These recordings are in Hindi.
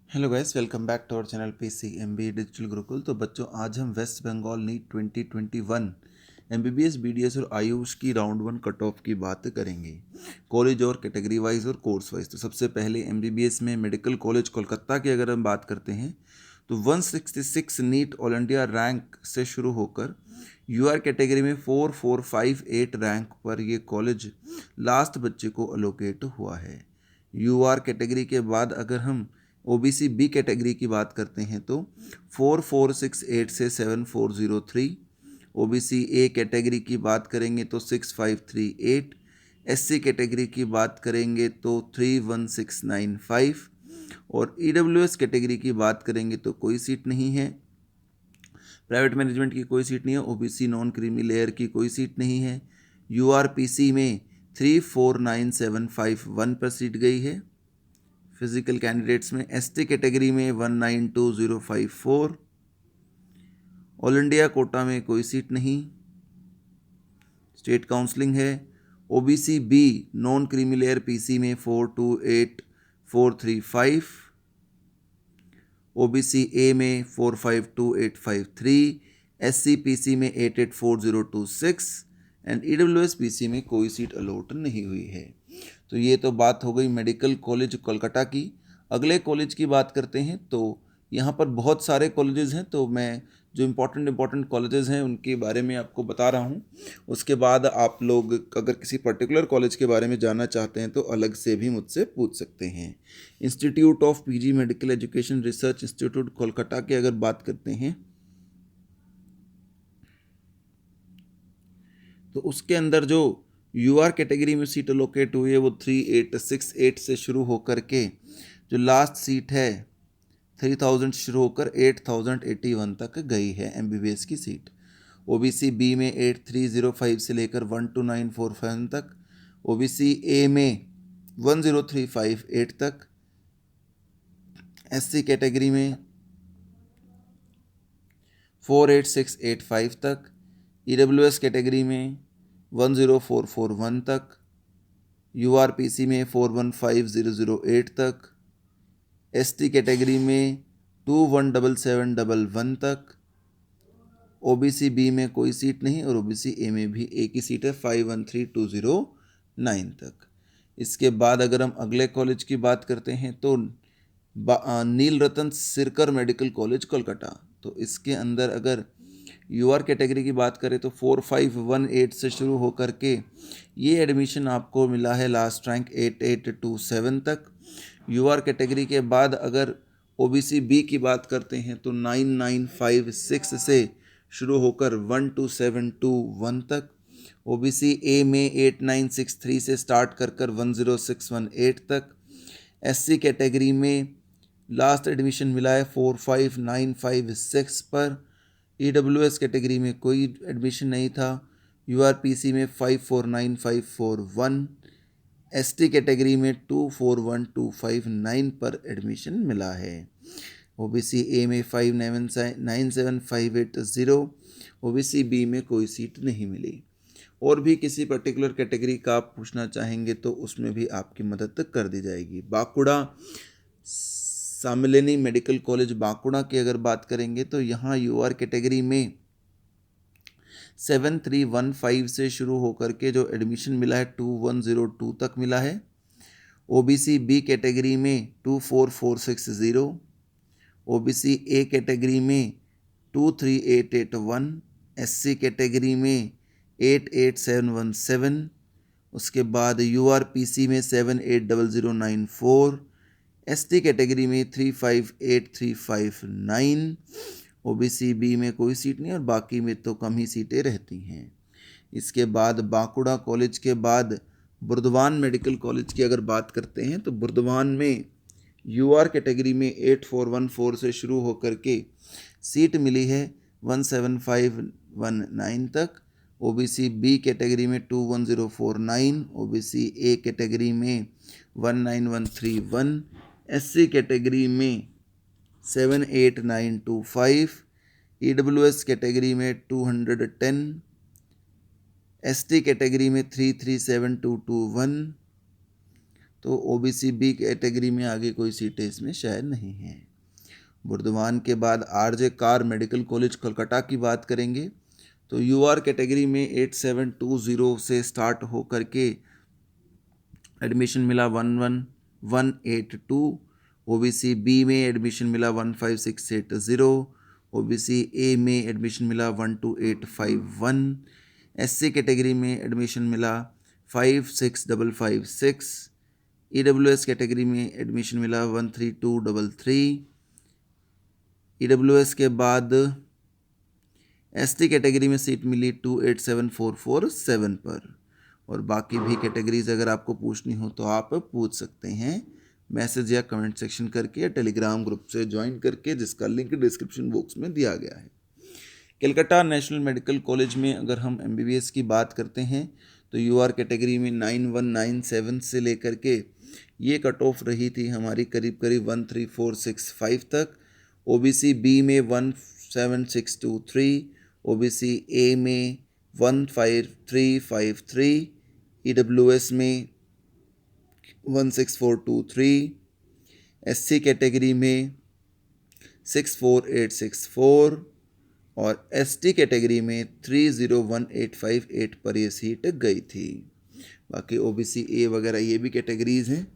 Hello guys, welcome back to our channel PCMB digital Gurukul. तो बच्चों, आज हम West Bengal NEET 2021 MBBS BDS और आयुष की राउंड 1 कट ऑफ की बात करेंगे, कॉलेज और कैटेगरी वाइज और कोर्स वाइज। तो सबसे पहले MBBS में मेडिकल कॉलेज कोलकाता की अगर हम बात करते हैं तो 166 नीट ऑल इंडिया रैंक से शुरू होकर UR कैटेगरी में 4458 रैंक पर ये कॉलेज लास्ट बच्चे को अलोकेट हुआ है। UR कैटेगरी के बाद अगर हम OBC B कैटेगरी की बात करते हैं तो 4468 से 7403, OBC A कैटेगरी की बात करेंगे तो 6538, SC कैटेगरी की बात करेंगे तो 31695 और EWS कैटेगरी की बात करेंगे तो कोई सीट नहीं है। प्राइवेट मैनेजमेंट की कोई सीट नहीं है। OBC नॉन क्रीमी लेयर की कोई सीट नहीं है। URPC में 349751 पर सीट गई है। फिजिकल कैंडिडेट्स में ST कैटेगरी में 192054, ऑल इंडिया कोटा में कोई सीट नहीं, स्टेट काउंसलिंग है। OBC B non creamy layer PC में 428435, OBC A में 452853, SC PC में 884026 एंड EWS PC में कोई सीट अलॉट नहीं हुई है। तो ये तो बात हो गई मेडिकल कॉलेज कोलकाता की। अगले कॉलेज की बात करते हैं तो यहाँ पर बहुत सारे कॉलेजेस हैं, तो मैं जो इम्पोर्टेंट कॉलेजेस हैं उनके बारे में आपको बता रहा हूँ। उसके बाद आप लोग अगर किसी पर्टिकुलर कॉलेज के बारे में जानना चाहते हैं तो अलग से भी मुझसे पूछ सकते हैं। Institute of PG medical education research institute Kolkata की अगर बात करते हैं तो उसके अंदर जो UR कैटेगरी में सीट अलोकेट हुई है वो 3868 से शुरू होकर के जो लास्ट सीट है 3000 शुरू होकर 8081 तक गई है MBBS की सीट। OBC B में 8305 से लेकर 12945 तक, OBC A में 10358 तक, SC कैटेगरी में 48685 तक, EWS कैटेगरी में 10441 तक, URPC में 415008 तक, ST कैटेगरी में 217711 तक, OBC B में कोई सीट नहीं और OBC A में भी एक ही सीट है 513209 तक। इसके बाद अगर हम अगले कॉलेज की बात करते हैं तो नील रतन सिरकर मेडिकल कॉलेज कोलकाता। तो इसके अंदर अगर UR कैटेगरी की बात करें तो 4518 से शुरू होकर के ये एडमिशन आपको मिला है लास्ट रैंक 8827 तक। UR कैटेगरी के बाद अगर OBC B की बात करते हैं तो 9956 से शुरू होकर 12721 तक, OBC A में 8963 से स्टार्ट कर 10618 तक, SC कैटेगरी में लास्ट एडमिशन मिला है 45956 पर, EWS कैटेगरी में कोई एडमिशन नहीं था, URPC में 549541, ST कैटेगरी में 241259 पर एडमिशन मिला है। OBC A में 597580, OBC B में कोई सीट नहीं मिली। और भी किसी पर्टिकुलर कैटेगरी का आप पूछना चाहेंगे तो उसमें भी आपकी मदद कर दी जाएगी। बांकुड़ा सामिलेनी मेडिकल कॉलेज बांकुड़ा की अगर बात करेंगे तो यहाँ UR कैटेगरी में 7315 से शुरू होकर के जो एडमिशन मिला है 2102 तक मिला है। OBC B कैटेगरी में 24460, OBC A कैटेगरी में 23881, SC कैटेगरी में 88717, उसके बाद URPC में 780094, ST कैटेगरी में 358359, OBC B में कोई सीट नहीं और बाकी में तो कम ही सीटें रहती हैं। इसके बाद बांकुड़ा कॉलेज के बाद बुर्दवान मेडिकल कॉलेज की अगर बात करते हैं तो बुर्दवान में UR कैटेगरी में 8414 से शुरू होकर के सीट मिली है 17519 तक, OBC B कैटेगरी में 21049, OBC A कैटेगरी में 19131, SC कैटेगरी में 78925, EWS कैटेगरी में 210, ST कैटेगरी में 337221, तो ओबीसी बी कैटेगरी में आगे कोई सीटें इसमें शायद नहीं हैं। बुर्दवान के बाद RJ car medical college Kolkata की बात करेंगे तो यूआर कैटेगरी में 8720 से स्टार्ट हो करके एडमिशन मिला 11182, ओबीसी बी में एडमिशन मिला 15680, ओबीसी ए में एडमिशन मिला 12851, एससी कैटेगरी में एडमिशन मिला 56556, ईडब्ल्यूएस कैटेगरी में एडमिशन मिला 13233, ईडब्ल्यूएस के बाद एसटी कैटेगरी में सीट मिली 287447 पर। और बाकी भी कैटेगरीज अगर आपको पूछनी हो तो आप पूछ सकते हैं मैसेज या कमेंट सेक्शन करके या टेलीग्राम ग्रुप से ज्वाइन करके, जिसका लिंक डिस्क्रिप्शन बॉक्स में दिया गया है। कलकत्ता नेशनल मेडिकल कॉलेज में अगर हम एमबीबीएस की बात करते हैं तो यूआर कैटेगरी में 9197 से लेकर के ये कट ऑफ रही थी हमारी करीब करीब 13465 तक, ओबीसी बी में 17623, ओबीसी ए में 15353, ईडब्ल्यूएस में 16423, एससी कैटेगरी में 64864 और एसटी कैटेगरी में 301858 पर ये सीट गई थी। बाकी ओबीसी ए वगैरह ये भी कैटेगरीज हैं।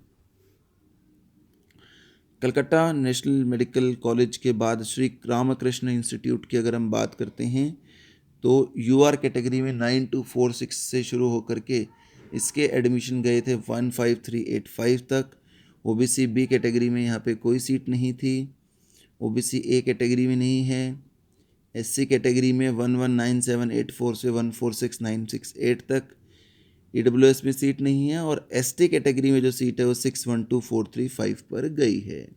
कलकत्ता नेशनल मेडिकल कॉलेज के बाद श्री रामकृष्ण इंस्टीट्यूट की अगर हम बात करते हैं तो यूआर कैटेगरी में 9246 से शुरू होकर के इसके एडमिशन गए थे 15385 तक। ओबीसी बी कैटेगरी में यहाँ पे कोई सीट नहीं थी, ओबीसी ए कैटेगरी में नहीं है, एससी कैटेगरी में 119784 से 146968 तक, ईडब्ल्यूएस में सीट नहीं है और एसटी कैटेगरी में जो सीट है वो 612435 पर गई है।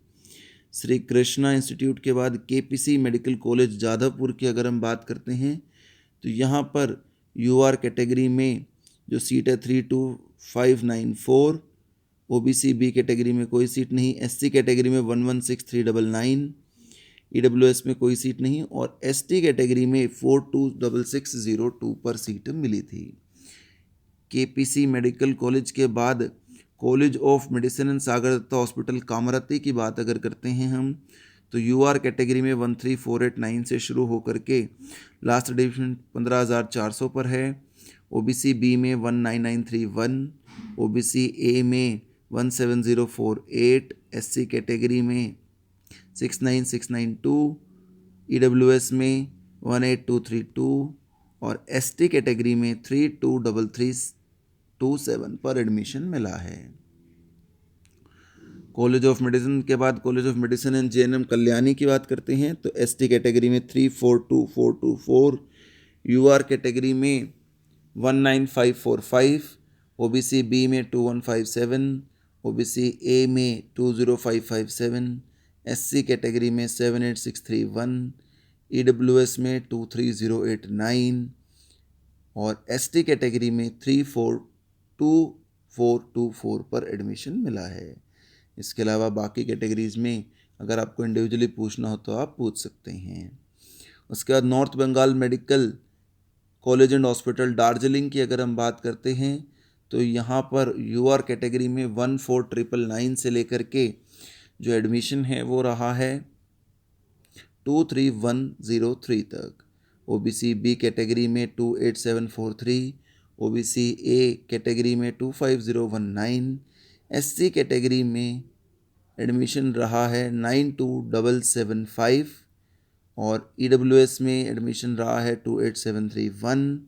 श्री कृष्णा इंस्टीट्यूट के बाद केपीसी मेडिकल कॉलेज जादवपुर की अगर हम बात करते हैं तो यहाँ पर यूआर कैटेगरी में जो सीट है 32594, ओबीसी बी कैटेगरी में कोई सीट नहीं, एससी कैटेगरी में 116399, ईडब्ल्यूएस में कोई सीट नहीं और एसटी कैटेगरी में 426602 पर सीट मिली थी। केपीसी मेडिकल कॉलेज के बाद college of medicine and Sagar Dutta hospital Kamarhati की बात अगर करते हैं हम तो यूआर कैटेगरी में 13489 से शुरू होकर के लास्ट एडिशन 15400 पर है, ओबीसी बी में 19931, ओबीसी ए में 17048, एससी कैटेगरी में 69692, ईडब्ल्यूएस में 18232 और एसटी कैटेगरी में 323327 पर एडमिशन मिला है। कॉलेज ऑफ मेडिसिन के बाद college of medicine and JNM Kalyani की बात करते हैं तो एसटी कैटेगरी में 342424, यूआर कैटेगरी में 19545, ओबीसी बी में 2157, ओबीसी ए में 20557, एससी कैटेगरी में 78631, ईडब्ल्यूएस में 23089 और एसटी कैटेगरी में 342424 पर एडमिशन मिला है। इसके अलावा बाकी कैटेगरीज़ में अगर आपको इंडिविजुअली पूछना हो तो आप पूछ सकते हैं। उसके बाद North Bengal medical college and hospital Darjeeling की अगर हम बात करते हैं तो यहाँ पर यूआर कैटेगरी में 14999 से लेकर के जो एडमिशन है वो रहा है 23103 तक, ओबीसी बी कैटेगरी में 28743, ओबीसी ए कैटेगरी में 25019, एससी कैटेगरी में एडमिशन रहा है 92775 और ईडब्ल्यूएस में एडमिशन रहा है 28731,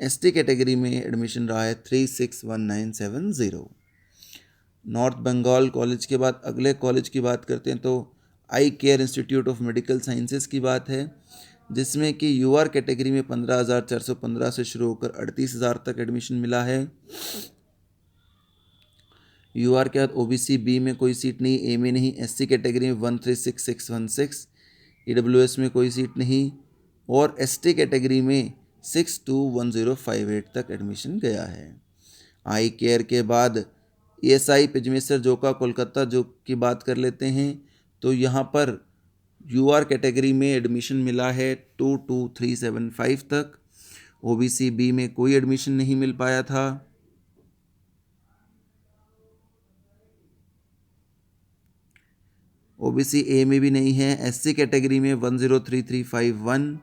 एसटी कैटेगरी में एडमिशन रहा है 361970। नॉर्थ बंगाल कॉलेज के बाद अगले कॉलेज की बात करते हैं तो eye care institute of medical sciences की बात है, जिसमें कि यूआर कैटेगरी में 15415 से शुरू होकर 38000 तक एडमिशन मिला है। यूआर के बाद ओबीसी बी में कोई सीट नहीं, ए में नहीं, एससी कैटेगरी में 1366616, ईडब्ल्यूएस में कोई सीट नहीं और एसटी कैटेगरी में 621058 तक एडमिशन गया है। आई केयर के बाद ईएसआई पिजमेसर जोका कोलकाता जो की बात कर लेते हैं तो यहाँ पर यूआर कैटेगरी में एडमिशन मिला है 22375 तक, ओबीसी बी में कोई एडमिशन नहीं मिल पाया था, ओबीसी ए में भी नहीं है, एससी कैटेगरी में 103351,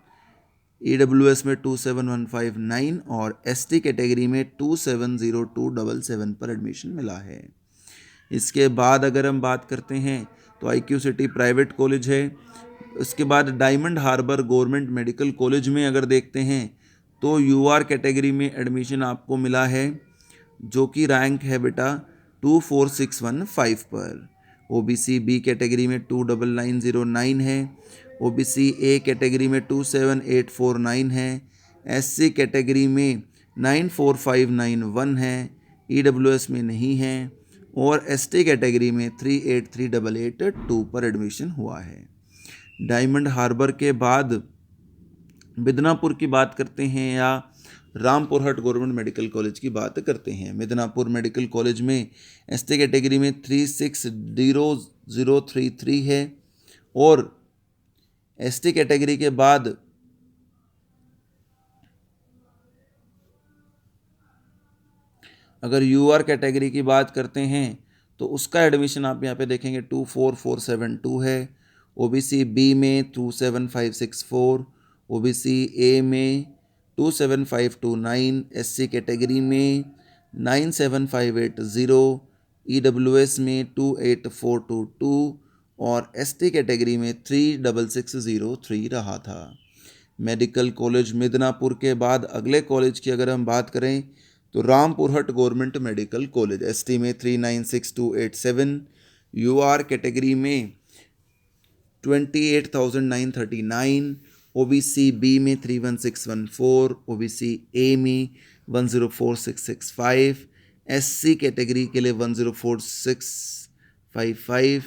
ईडब्ल्यूएस में 27159 और एसटी कैटेगरी में 270277 पर एडमिशन मिला है। इसके बाद अगर हम बात करते हैं तो आईक्यू सिटी प्राइवेट कॉलेज है। उसके बाद Diamond Harbour government medical college में अगर देखते हैं तो यूआर कैटेगरी में एडमिशन आपको मिला है, जो कि रैंक है बेटा 24615 पर। ओबीसी बी कैटेगरी में 29909 है, ओबीसी ए कैटेगरी में 27849 है, एससी कैटेगरी में 94591 है, ईडब्ल्यूएस में नहीं है और एसटी कैटेगरी में 383882 पर एडमिशन हुआ है। डायमंड हार्बर के बाद मिदनापुर की बात करते हैं या रामपुरहट गवर्नमेंट मेडिकल कॉलेज की बात करते हैं। मिदनापुर मेडिकल कॉलेज में एसटी कैटेगरी में 360033 है और एसटी कैटेगरी के बाद अगर यूआर कैटेगरी की बात करते हैं तो उसका एडमिशन आप यहाँ पे देखेंगे 24472 है, ओबीसी बी में 27564, ओबीसी ए में 27529, एससी कैटेगरी में 97580, ईडब्ल्यूएस में 28422 और एसटी कैटेगरी में 36603 रहा था। मेडिकल कॉलेज मिदनापुर के बाद अगले कॉलेज की अगर हम बात करें तो रामपुरहट गवर्नमेंट मेडिकल कॉलेज, एसटी में 396287, यूआर कैटेगरी में 28,939, ओबीसी बी में 31614, ओबीसी ए में 104665, एससी कैटेगरी के लिए 104655,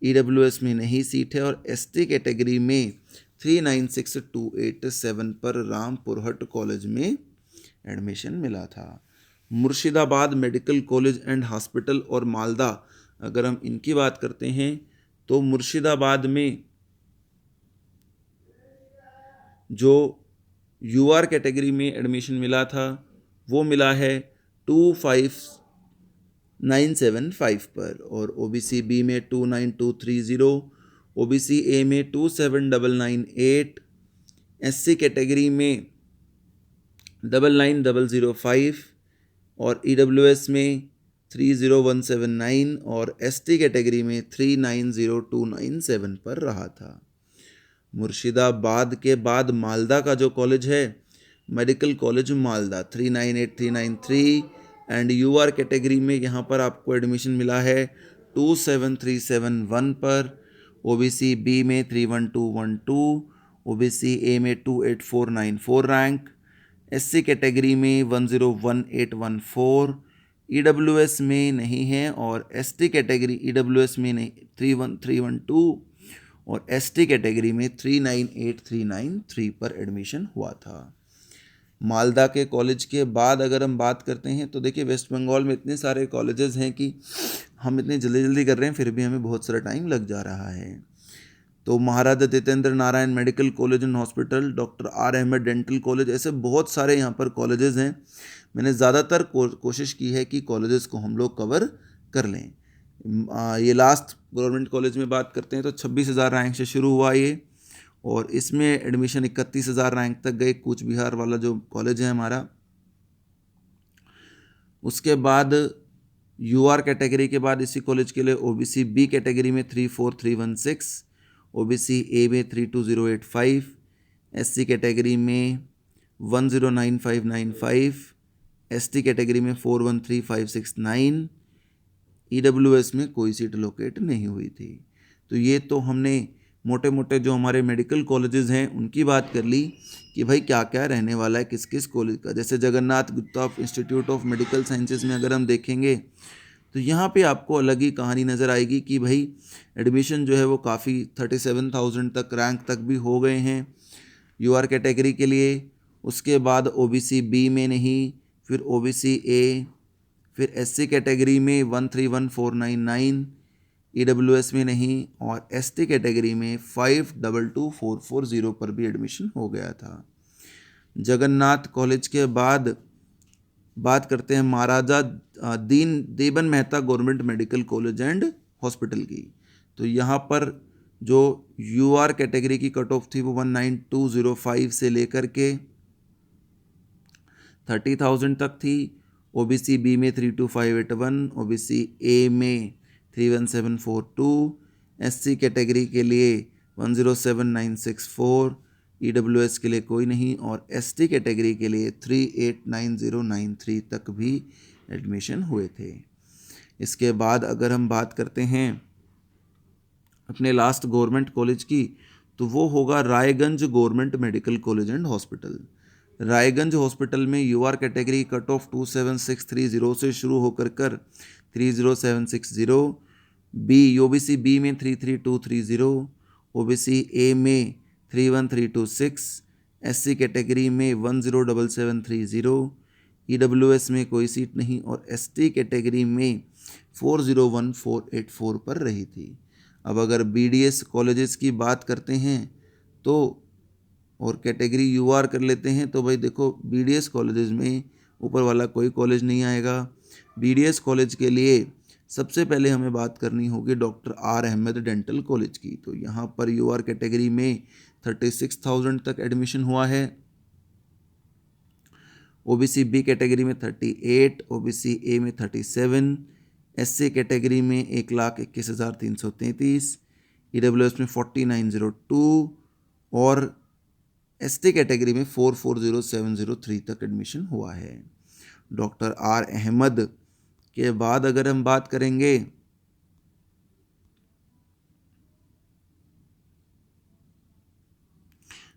ईडब्ल्यूएस में नहीं सीट है और एसटी कैटेगरी में 396287 पर रामपुरहट कॉलेज में एडमिशन मिला था। Murshidabad medical college and hospital और मालदा अगर हम इनकी बात करते हैं तो मुर्शिदाबाद में जो यूआर कैटेगरी में एडमिशन मिला था वो मिला है 25975 पर और ओबीसी बी में 29230, ओबीसी ए में 27998, एससी कैटेगरी में 99005 और ईडब्ल्यूएस में 30179 और एसटी कैटेगरी में 390297 पर रहा था। मुर्शिदाबाद के बाद मालदा का जो कॉलेज है medical college Malda 398393 and UR category में यहाँ पर आपको एडमिशन मिला है 27371 पर, ओबीसी बी में 31212, ओबीसी ए में 28494 रैंक, एससी कैटेगरी में 101814, ईडब्ल्यूएस में नहीं है और एसटी कैटेगरी ईडब्ल्यूएस में नहीं 31312 और एसटी कैटेगरी में 398393 पर एडमिशन हुआ था। मालदा के कॉलेज के बाद अगर हम बात करते हैं तो देखिए वेस्ट बंगाल में इतने सारे कॉलेजेस हैं कि हम इतनी जल्दी कर रहे हैं फिर भी हमें बहुत सारा टाइम लग जा रहा है। तो Maharaja Jitendra Narayan medical college and hospital, doctor R Ahmad dental college, ऐसे बहुत सारे यहाँ पर कॉलेजेस हैं। मैंने ज़्यादातर कोशिश की है कि कॉलेजेस को हम लोग कवर कर लें। ये लास्ट गवर्नमेंट कॉलेज में बात करते हैं तो 26,000 रैंक से शुरू हुआ ये और इसमें एडमिशन 31,000 रैंक तक गए, कूच बिहार वाला जो कॉलेज है हमारा। उसके बाद यूआर कैटेगरी के बाद इसी कॉलेज के लिए ओबीसी बी कैटेगरी में 34316, ओबीसी ए में 32085, एससी कैटेगरी में 109595, एसटी कैटेगरी में 413569, ईडब्ल्यूएस में कोई सीट लोकेट नहीं हुई थी। तो ये तो हमने मोटे मोटे जो हमारे मेडिकल कॉलेजेस हैं उनकी बात कर ली कि भाई क्या क्या रहने वाला है किस किस कॉलेज का। जैसे Jagannath Gupta institute of medical sciences में अगर हम देखेंगे तो यहाँ पे आपको अलग ही कहानी नज़र आएगी कि भाई एडमिशन जो है वो काफ़ी 37,000 तक रैंक तक भी हो गए हैं यूआर कैटेगरी के लिए। उसके बाद ओबीसी बी में नहीं, फिर ओबीसी ए, फिर एससी कैटेगरी में 131,499, ईडब्ल्यूएस में नहीं और एसटी कैटेगरी में 522,440 पर भी एडमिशन हो गया था। जगन्नाथ कॉलेज के बाद बात करते हैं Maharaja Devan Mehta government medical college and hospital की। तो यहाँ पर जो यूआर कैटेगरी की कट ऑफ थी वो 19205 से लेकर के 30,000 तक थी। ओबीसी बी में 32581, ओबीसी ए में 31742, एससी कैटेगरी के लिए 107964, ईडब्ल्यूएस के लिए कोई नहीं, और एसटी कैटेगरी के लिए 389093 तक भी एडमिशन हुए थे। इसके बाद अगर हम बात करते हैं अपने लास्ट गवर्नमेंट कॉलेज की, तो वो होगा Raiganj government medical college and hospital. Raiganj hospital में यूआर कैटेगरी कट ऑफ 27630 से शुरू होकर कर 30760, बी ओबीसी बी में 33230, ओबीसी ए में 31326, एससी कैटेगरी में 107730, ईडब्ल्यूएस में कोई सीट नहीं, और एसटी कैटेगरी में 401484 पर रही थी। अब अगर बीडीएस कॉलेजेस की बात करते हैं तो और कैटेगरी यूआर कर लेते हैं, तो भाई देखो बीडीएस कॉलेजेस में ऊपर वाला कोई कॉलेज नहीं आएगा। बीडीएस कॉलेज के लिए सबसे पहले हमें बात करनी होगी doctor R Ahmad dental college की। तो यहाँ पर यूआर कैटेगरी में 36,000 तक एडमिशन हुआ है। ओबीसी बी कैटेगरी में 38, ओबीसी ए में 37, एससी कैटेगरी में 1,21,333, ईडब्ल्यूएस में 4902 और एसटी कैटेगरी में 440703 तक एडमिशन हुआ है। डॉक्टर आर अहमद के बाद अगर हम बात करेंगे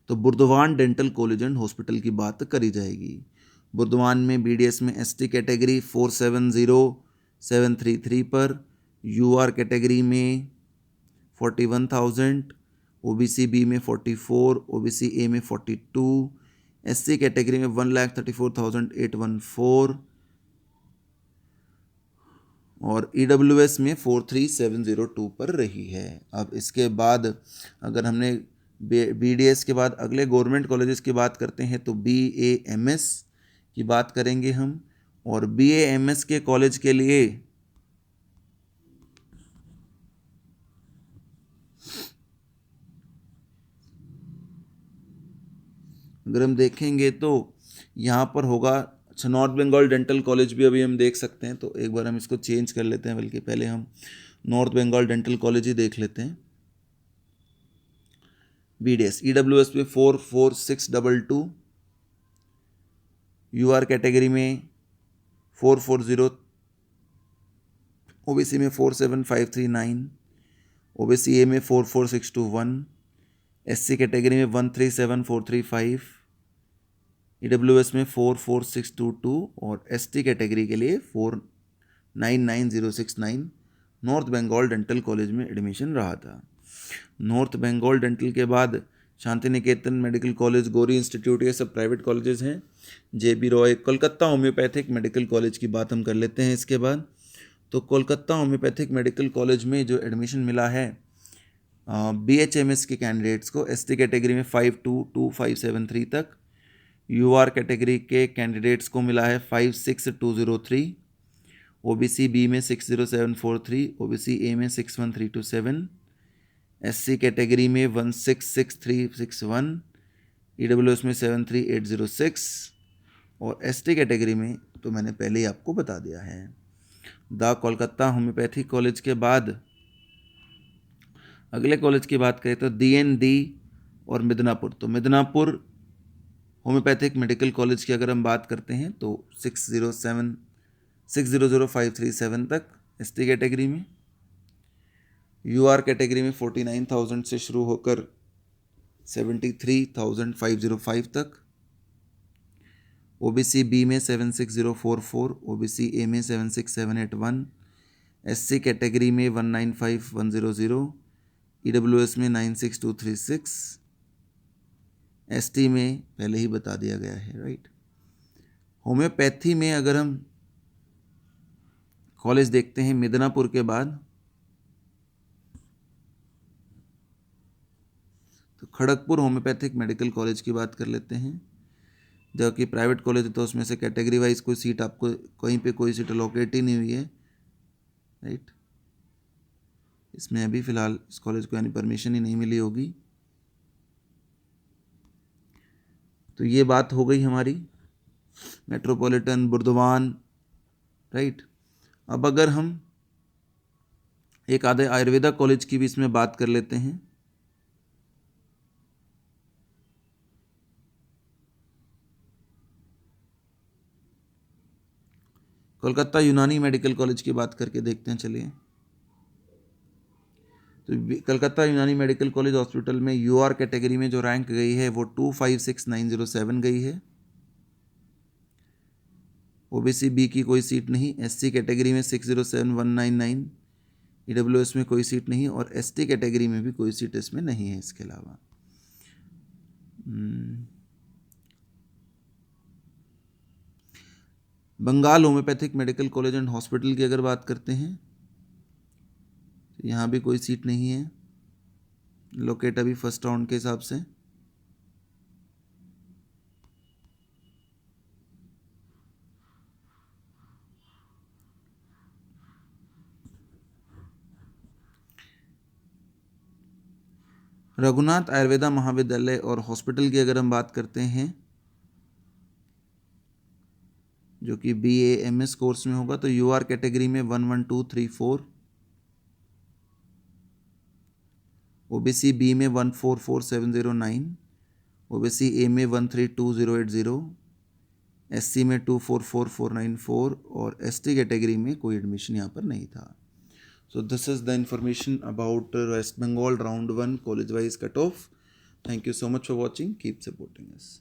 तो Burdwan dental college and hospital की बात करी जाएगी। बुर्दवान में बीडीएस में एसटी कैटेगरी 470733 पर, यूआर कैटेगरी में 41,000, ओबीसी बी में 44, ओबीसी ए में 42, एससी कैटेगरी में 1,34,814 और ईडब्ल्यूएस में 43,702 पर रही है। अब इसके बाद अगर हमने बीडीएस के बाद अगले गवर्नमेंट कॉलेजेस की बात करते हैं तो बीएएमएस की बात करेंगे हम, और बीएएमएस के कॉलेज के लिए अगर हम देखेंगे तो यहाँ पर होगा, अच्छा नॉर्थ बंगाल डेंटल कॉलेज भी अभी हम देख सकते हैं, तो एक बार हम इसको चेंज कर लेते हैं, बल्कि पहले हम नॉर्थ बंगाल डेंटल कॉलेज ही देख लेते हैं। बीडीएस ईडब्ल्यूएस में 44622, यूआर कैटेगरी में 440, ओबीसी में 47539, ओबीसी ए में 44621, एससी कैटेगरी में 137435, ईडब्ल्यूएस में 44622 और एसटी कैटेगरी के लिए 499069 नॉर्थ बंगाल डेंटल कॉलेज में एडमिशन रहा था। नॉर्थ बंगाल डेंटल के बाद Shanti Niketan medical college, Gauri institute, ये सब प्राइवेट कॉलेजेस हैं। JB Roy, Kolkata homeopathic medical college की बात हम कर लेते हैं। इसके बाद तो कोलकाता होम्योपैथिक मेडिकल कॉलेज में जो एडमिशन मिला है बीएचएमएस के कैंडिडेट्स को, एसटी कैटेगरी में 522573 तक, यूआर कैटेगरी के कैंडिडेट्स को मिला है 56203, ओबीसी बी में 60743, ओबीसी ए में 61327, एससी कैटेगरी में 166361, ईडब्ल्यूएस में 73806 और एसटी कैटेगरी में तो मैंने पहले ही आपको बता दिया है। द कोलकाता होम्योपैथिक कॉलेज के बाद अगले कॉलेज की बात करें तो डीएनडी और मिदनापुर। तो मिदनापुर होम्योपैथिक मेडिकल कॉलेज की अगर हम बात करते हैं तो 6000537 तक एसटी कैटेगरी में, यूआर कैटेगरी में 49,000 से शुरू होकर 73,505 तक, ओबीसी बी में 76044, ओबीसी ए में 76781, एससी कैटेगरी में 195,100, ईडब्ल्यूएस में 96236, एसटी में पहले ही बता दिया गया है, राइट। होम्योपैथी में अगर हम कॉलेज देखते हैं मिदनापुर के बाद तो खड़गपुर होम्योपैथिक मेडिकल कॉलेज की बात कर लेते हैं। जो कि प्राइवेट कॉलेज है तो उसमें से कैटेगरी वाइज कोई सीट आपको कहीं पे कोई सीट अलोकेट ही नहीं हुई है, राइट। इसमें अभी फ़िलहाल इस कॉलेज को यानी परमिशन ही नहीं मिली होगी। तो ये बात हो गई हमारी मेट्रोपॉलिटन, बुर्दवान, राइट। अब अगर हम एक आधे आयुर्वेदा कॉलेज की भी इसमें बात कर लेते हैं। कोलकाता यूनानी मेडिकल कॉलेज की बात करके देखते हैं, चलिए। तो कलकत्ता यूनानी मेडिकल कॉलेज हॉस्पिटल में यूआर कैटेगरी में जो रैंक गई है वो 256907 गई है। ओबीसी बी की कोई सीट नहीं, एससी कैटेगरी में 607199, ईडब्ल्यूएस में कोई सीट नहीं और एसटी कैटेगरी में भी कोई सीट इसमें नहीं है। इसके अलावा Bengal homeopathic medical college and hospital की अगर बात करते हैं तो यहाँ भी कोई सीट नहीं है, लोकेट अभी फर्स्ट राउंड के हिसाब से। रघुनाथ आयुर्वेदा महाविद्यालय और हॉस्पिटल की अगर हम बात करते हैं जो कि BA MS कोर्स में होगा तो यूआर कैटेगरी में 11234, ओबीसी बी में 144709, ओबीसी ए में 132080, एससी में 244494 और एसटी कैटेगरी में कोई एडमिशन यहाँ पर नहीं था। So this is the information about West Bengal round 1 college wise cut off. Thank you so much for watching, keep supporting us.